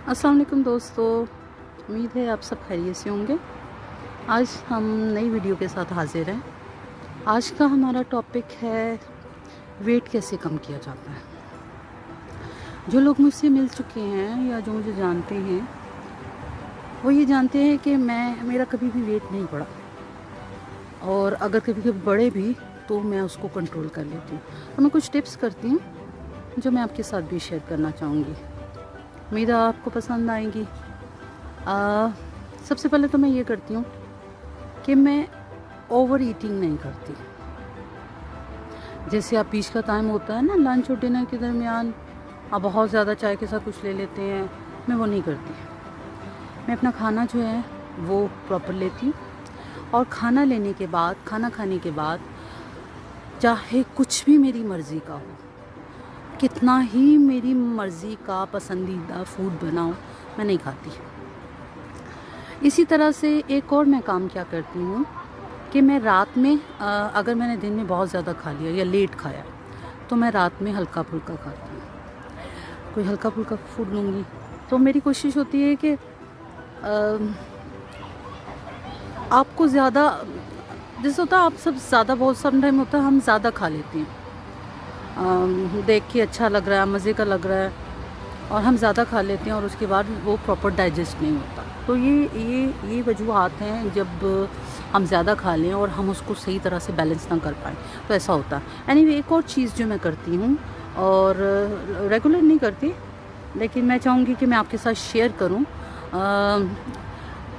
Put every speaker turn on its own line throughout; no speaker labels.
अस्सलाम वालेकुम दोस्तों, उम्मीद है आप सब खैरियत से होंगे। आज हम नई वीडियो के साथ हाजिर हैं। आज का हमारा टॉपिक है वेट कैसे कम किया जाता है। जो लोग मुझसे मिल चुके हैं या जो मुझे जानते हैं वो ये जानते हैं कि मेरा कभी भी वेट नहीं बढ़ा, और अगर कभी कभी बढ़े भी तो मैं उसको कंट्रोल कर लेती हूँ। तो मैं कुछ टिप्स करती हूँ जो मैं आपके साथ भी शेयर करना चाहूँगी। उम्मीद है आपको पसंद आएंगी। सबसे पहले तो मैं ये करती हूँ कि मैं ओवर ईटिंग नहीं करती। जैसे आप बीच का टाइम होता है ना, लंच और डिनर के दरमियान आप बहुत ज़्यादा चाय के साथ कुछ ले लेते हैं, मैं वो नहीं करती। मैं अपना खाना जो है वो प्रॉपर लेती हूँ, और खाना लेने के बाद, खाना खाने के बाद चाहे कुछ भी मेरी मर्ज़ी का हो, कितना ही मेरी मर्ज़ी का पसंदीदा फूड बनाओ, मैं नहीं खाती। इसी तरह से एक और मैं काम क्या करती हूँ कि मैं रात में अगर मैंने दिन में बहुत ज़्यादा खा लिया या लेट खाया तो मैं रात में हल्का फुल्का खाती हूँ, कोई हल्का फुल्का फूड लूँगी। तो मेरी कोशिश होती है कि आपको ज़्यादा, जैसे होता है आप सब ज़्यादा, बहुत सम टाइम होता है हम ज़्यादा खा लेते हैं, देख के अच्छा लग रहा है, मज़े का लग रहा है, और हम ज़्यादा खा लेते हैं और उसके बाद वो प्रॉपर डाइजेस्ट नहीं होता। तो ये वजूहात हैं जब हम ज़्यादा खा लें और हम उसको सही तरह से बैलेंस ना कर पाएँ, तो ऐसा होता है। एनीवे, एक और चीज़ जो मैं करती हूँ, और रेगुलर नहीं करती, लेकिन मैं चाहूँगी कि मैं आपके साथ शेयर करूँ।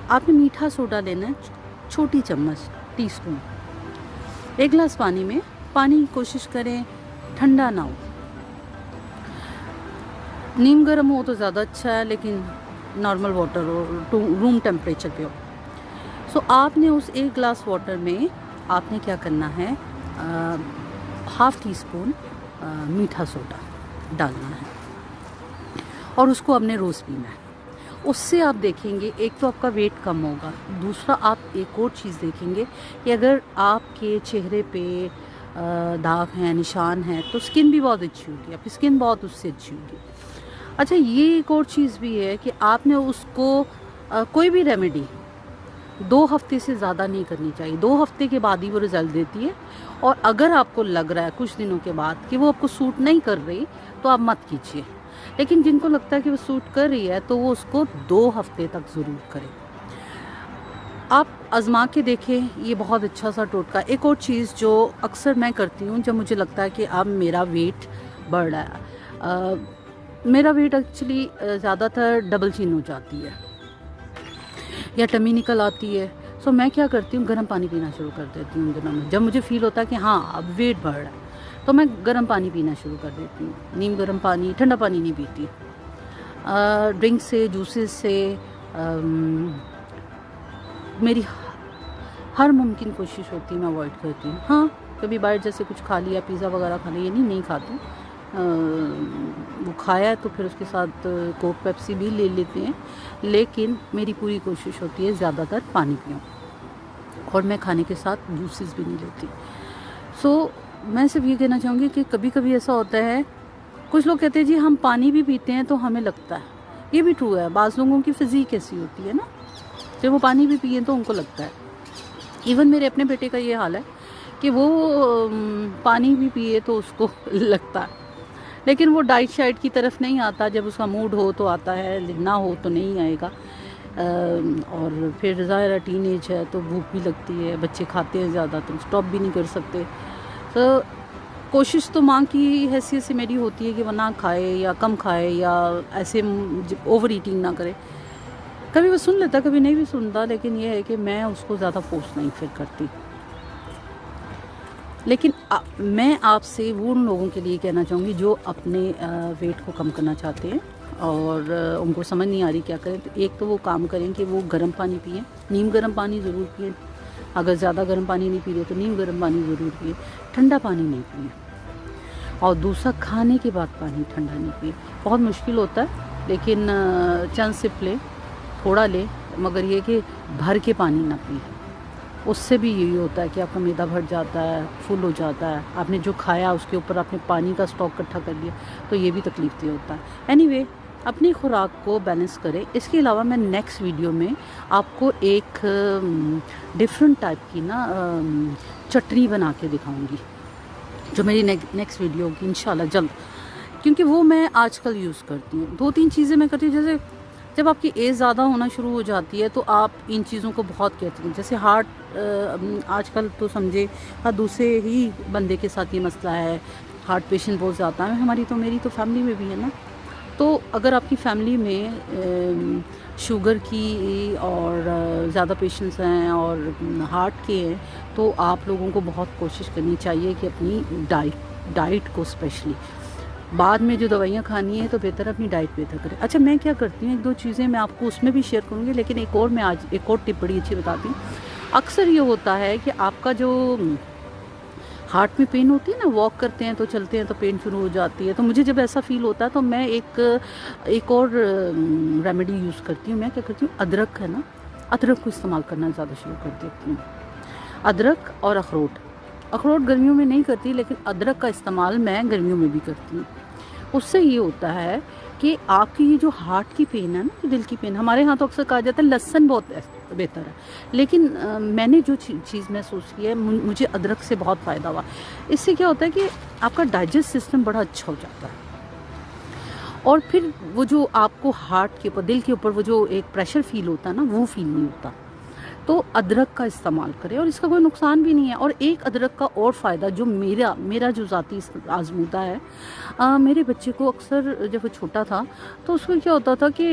आपने मीठा सोडा लेना है, छोटी चम्मच, टीस्पून। 1 गिलास पानी में, पानी की कोशिश करें ठंडा ना हो, नीम गर्म हो तो ज़्यादा अच्छा है, लेकिन नॉर्मल वाटर हो, रूम टेम्परेचर पे हो। सो आपने उस 1 गिलास वाटर में आपने क्या करना है, हाफ़ टी स्पून मीठा सोडा डालना है, और उसको आपने रोज़ पीना है। उससे आप देखेंगे, एक तो आपका वेट कम होगा, दूसरा आप एक और चीज़ देखेंगे कि अगर आपके चेहरे पे दाग हैं, निशान हैं, तो स्किन भी बहुत अच्छी होगी, आपकी स्किन बहुत उससे अच्छी होगी। अच्छा, ये एक और चीज़ भी है कि आपने उसको कोई भी रेमेडी 2 हफ्ते से ज़्यादा नहीं करनी चाहिए। 2 हफ्ते के बाद ही वो रिज़ल्ट देती है, और अगर आपको लग रहा है कुछ दिनों के बाद कि वो आपको सूट नहीं कर रही तो आप मत कीजिए। लेकिन जिनको लगता है कि वो सूट कर रही है तो वो उसको 2 हफ्ते तक ज़रूर करें। आप आज़मा के देखें, ये बहुत अच्छा सा टोटका। एक और चीज़ जो अक्सर मैं करती हूँ जब मुझे लगता है कि अब मेरा वेट बढ़ रहा है, मेरा वेट एक्चुअली ज़्यादातर डबल चिन हो जाती है या टमी निकल आती है। सो मैं क्या करती हूँ, गर्म पानी पीना शुरू कर देती हूँ उन दिनों में। जब मुझे फ़ील होता है कि हाँ अब वेट बढ़ रहा है, तो मैं गर्म पानी पीना शुरू कर देती हूँ। नीम गर्म पानी, ठंडा पानी नहीं पीती। ड्रिंक से, जूसेस से मेरी हर मुमकिन कोशिश होती है मैं अवॉइड करती हूँ। हाँ, कभी बाहर जैसे कुछ खा लिया, पिज़्ज़ा वगैरह खा लिया, ये नहीं खाती। वो खाया है तो फिर उसके साथ कोक पेप्सी भी ले लेते हैं, लेकिन मेरी पूरी कोशिश होती है ज़्यादातर पानी पीऊँ, और मैं खाने के साथ जूसेस भी नहीं लेती। सो मैं सिर्फ ये कहना चाहूँगी कि कभी कभी ऐसा होता है, कुछ लोग कहते हैं जी हम पानी भी पीते हैं तो हमें लगता है, ये भी ट्रू है। बाज़ लोगों की फ़िज़ीक ऐसी होती है ना, जब वो पानी भी पिए तो उनको लगता है। इवन मेरे अपने बेटे का ये हाल है कि वो पानी भी पिए तो उसको लगता है, लेकिन वो डाइट शाइट की तरफ नहीं आता। जब उसका मूड हो तो आता है, ना हो तो नहीं आएगा। और फिर ज़ाहिर है टीनेज है तो भूख भी लगती है, बच्चे खाते हैं ज़्यादा तो स्टॉप भी नहीं कर सकते। तो कोशिश तो माँ की हैसियत से मेरी होती है कि वो ना खाए या कम खाए या ऐसे ओवर ईटिंग ना करे। कभी वो सुन लेता, कभी नहीं भी सुनता, लेकिन ये है कि मैं उसको ज़्यादा फोर्स नहीं फिर करती। लेकिन मैं आपसे वो उन लोगों के लिए कहना चाहूँगी जो अपने वेट को कम करना चाहते हैं और उनको समझ नहीं आ रही क्या करें। तो एक तो वो काम करें कि वो गर्म पानी पिएं, नीम गर्म पानी ज़रूर पिएं। अगर ज़्यादा गर्म पानी नहीं पी रहे तो नीम गर्म पानी ज़रूर पिएं, ठंडा पानी नहीं पिएं। और दूसरा, खाने के बाद पानी ठंडा नहीं पिए। बहुत मुश्किल होता है, लेकिन चंद सिप ले, थोड़ा ले, मगर ये कि भर के पानी ना पिए। उससे भी यही होता है कि आपका मैदा भर जाता है, फुल हो जाता है। आपने जो खाया उसके ऊपर आपने पानी का स्टॉक इकट्ठा कर लिया, तो ये भी तकलीफ दे होता है। एनीवे, अपनी खुराक को बैलेंस करें। इसके अलावा मैं नेक्स्ट वीडियो में आपको एक डिफरेंट टाइप की ना चटनी बना के दिखाऊंगी, जो मेरी नेक्स्ट वीडियो होगी इंशाल्लाह जल्द, क्योंकि वो मैं आजकल यूज़ करती हूँ। 2-3 चीज़ें मैं करती हूँ। जैसे जब आपकी एज ज़्यादा होना शुरू हो जाती है तो आप इन चीज़ों को बहुत कहती हैं। जैसे हार्ट आजकल तो समझे हर दूसरे ही बंदे के साथ ये मसला है, हार्ट पेशेंट बहुत ज़्यादा है। हमारी तो मेरी तो फैमिली में भी है ना। तो अगर आपकी फैमिली में शुगर की और ज़्यादा पेशेंट्स हैं और हार्ट के हैं, तो आप लोगों को बहुत कोशिश करनी चाहिए कि अपनी डाइट को स्पेशली, बाद में जो दवाइयाँ खानी है तो बेहतर अपनी डाइट बेहतर करें। अच्छा, मैं क्या करती हूँ, 1-2 चीज़ें मैं आपको उसमें भी शेयर करूँगी, लेकिन एक और मैं आज एक और टिप बड़ी अच्छी बताती हूँ। अक्सर ये होता है कि आपका जो हार्ट में पेन होती है ना, वॉक करते हैं तो चलते हैं तो पेन शुरू हो जाती है। तो मुझे जब ऐसा फ़ील होता है तो मैं एक और रेमेडी यूज़ करती हूँ। मैं क्या करती हूँ, अदरक है ना, अदरक को इस्तेमाल करना ज़्यादा शुरू कर देती हूँ। अदरक और अखरोट गर्मियों में नहीं करती, लेकिन अदरक का इस्तेमाल मैं गर्मियों में भी करती हूँ। उससे ये होता है कि आपकी ये जो हार्ट की पेन है ना, दिल की पेन, हमारे यहाँ तो अक्सर कहा जाता है लहसुन बहुत बेहतर है, लेकिन मैंने जो चीज़ महसूस की है, मुझे अदरक से बहुत फ़ायदा हुआ। इससे क्या होता है कि आपका डाइजेस्ट सिस्टम बड़ा अच्छा हो जाता है, और फिर वो जो आपको हार्ट के ऊपर, दिल के ऊपर वो जो एक प्रेशर फील होता है ना, वो फील नहीं होता। तो अदरक का इस्तेमाल करें, और इसका कोई नुकसान भी नहीं है। और एक अदरक का और फ़ायदा जो मेरा जो ज़ाती आजमूदा है, मेरे बच्चे को अक्सर जब वो छोटा था तो उसको क्या होता था कि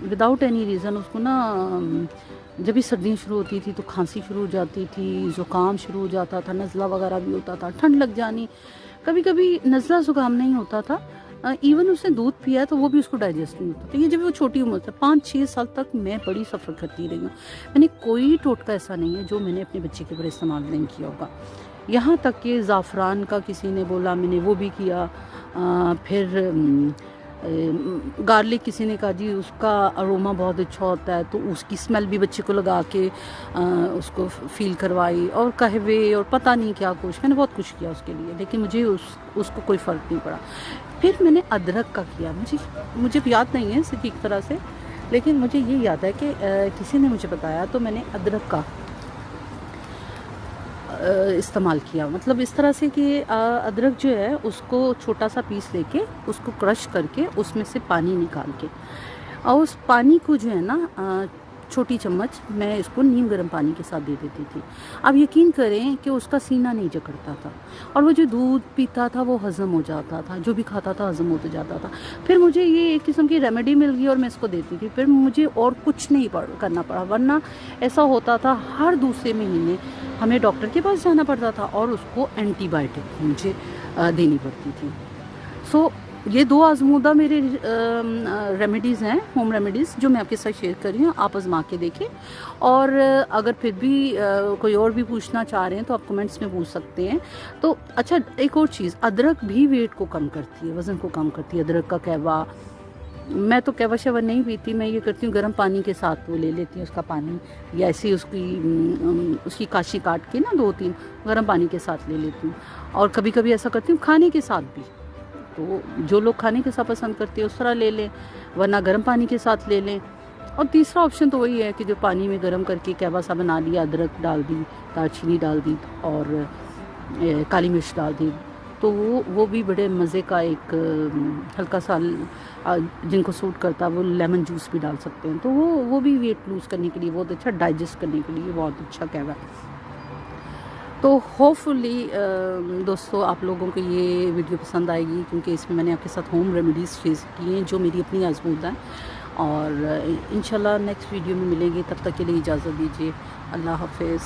विदाउट एनी रीज़न उसको ना जब भी सर्दियाँ शुरू होती थी तो खांसी शुरू हो जाती थी, ज़ुकाम शुरू हो जाता था, नज़ला वगैरह भी होता था, ठंड लग जानी। कभी कभी नज़ला ज़ुकाम नहीं होता था, इवन उसने दूध पिया तो वो भी उसको डाइजेस्ट नहीं होता। तो ये जब वो छोटी उम्र से 5-6 साल तक मैं बड़ी सफ़र करती रही हूँ। मैंने कोई टोटका ऐसा नहीं है जो मैंने अपने बच्चे के ऊपर इस्तेमाल नहीं किया होगा। यहाँ तक कि ज़ाफ़रान का किसी ने बोला, मैंने वो भी किया। फिर गार्लिक किसी ने कहा जी उसका अरोमा बहुत अच्छा होता है, तो उसकी स्मेल भी बच्चे को लगा के उसको फ़ील करवाई, और कहवे और पता नहीं क्या कुछ, मैंने बहुत कुछ किया उसके लिए, लेकिन मुझे उसको कोई फ़र्क नहीं पड़ा। फिर मैंने अदरक का किया, मुझे याद नहीं है ठीक तरह से, लेकिन मुझे ये याद है कि किसी ने मुझे बताया, तो मैंने अदरक का इस्तेमाल किया। मतलब इस तरह से कि अदरक जो है उसको छोटा सा पीस लेके उसको क्रश करके उसमें से पानी निकाल के, और उस पानी को जो है ना छोटी चम्मच मैं इसको नीम गर्म पानी के साथ दे देती थी। अब यकीन करें कि उसका सीना नहीं जकड़ता था, और वो जो दूध पीता था वो हज़म हो जाता था, जो भी खाता था हज़म होते जाता था। फिर मुझे ये एक किस्म की रेमेडी मिल गई और मैं इसको देती थी। फिर मुझे और कुछ नहीं करना पड़ा, वरना ऐसा होता था हर दूसरे महीने हमें डॉक्टर के पास जाना पड़ता था और उसको एंटीबायोटिक मुझे देनी पड़ती थी। सो ये 2 आजमूदा मेरे रेमेडीज़ हैं, होम रेमेडीज़, जो मैं आपके साथ शेयर कर रही हूँ। आप आजमा के देखें, और अगर फिर भी कोई और भी पूछना चाह रहे हैं तो आप कमेंट्स में पूछ सकते हैं। तो अच्छा, एक और चीज़, अदरक भी वेट को कम करती है, वज़न को कम करती है। अदरक का कहवा, मैं तो कहवा शवा नहीं पीती, मैं ये करती हूँ गर्म पानी के साथ वो ले लेती हूँ उसका पानी, या ऐसे उसकी काशी काट के ना 2-3 गर्म पानी के साथ ले लेती हूँ। और कभी कभी ऐसा करती हूँ खाने के साथ भी, तो जो लोग खाने के साथ पसंद करते हैं उस तरह ले लें, वरना गर्म पानी के साथ ले लें। और तीसरा ऑप्शन तो वही है कि जो पानी में गर्म करके कहवा सा बना लिया, अदरक डाल दी, दालचीनी डाल दी और काली मिर्च डाल दी, तो वो भी बड़े मज़े का एक हल्का सा, जिनको सूट करता है वो लेमन जूस भी डाल सकते हैं। तो वो भी वेट लूज़ करने के लिए बहुत अच्छा, डाइजेस्ट करने के लिए बहुत अच्छा कहवा है। तो होपफुली दोस्तों आप लोगों को ये वीडियो पसंद आएगी, क्योंकि इसमें मैंने आपके साथ होम रेमेडीज़ शेयर की हैं जो मेरी अपनी आजमूदा हैं। और इंशाल्लाह नेक्स्ट वीडियो में मिलेंगे, तब तक के लिए इजाज़त दीजिए। अल्लाह हाफ़िज़।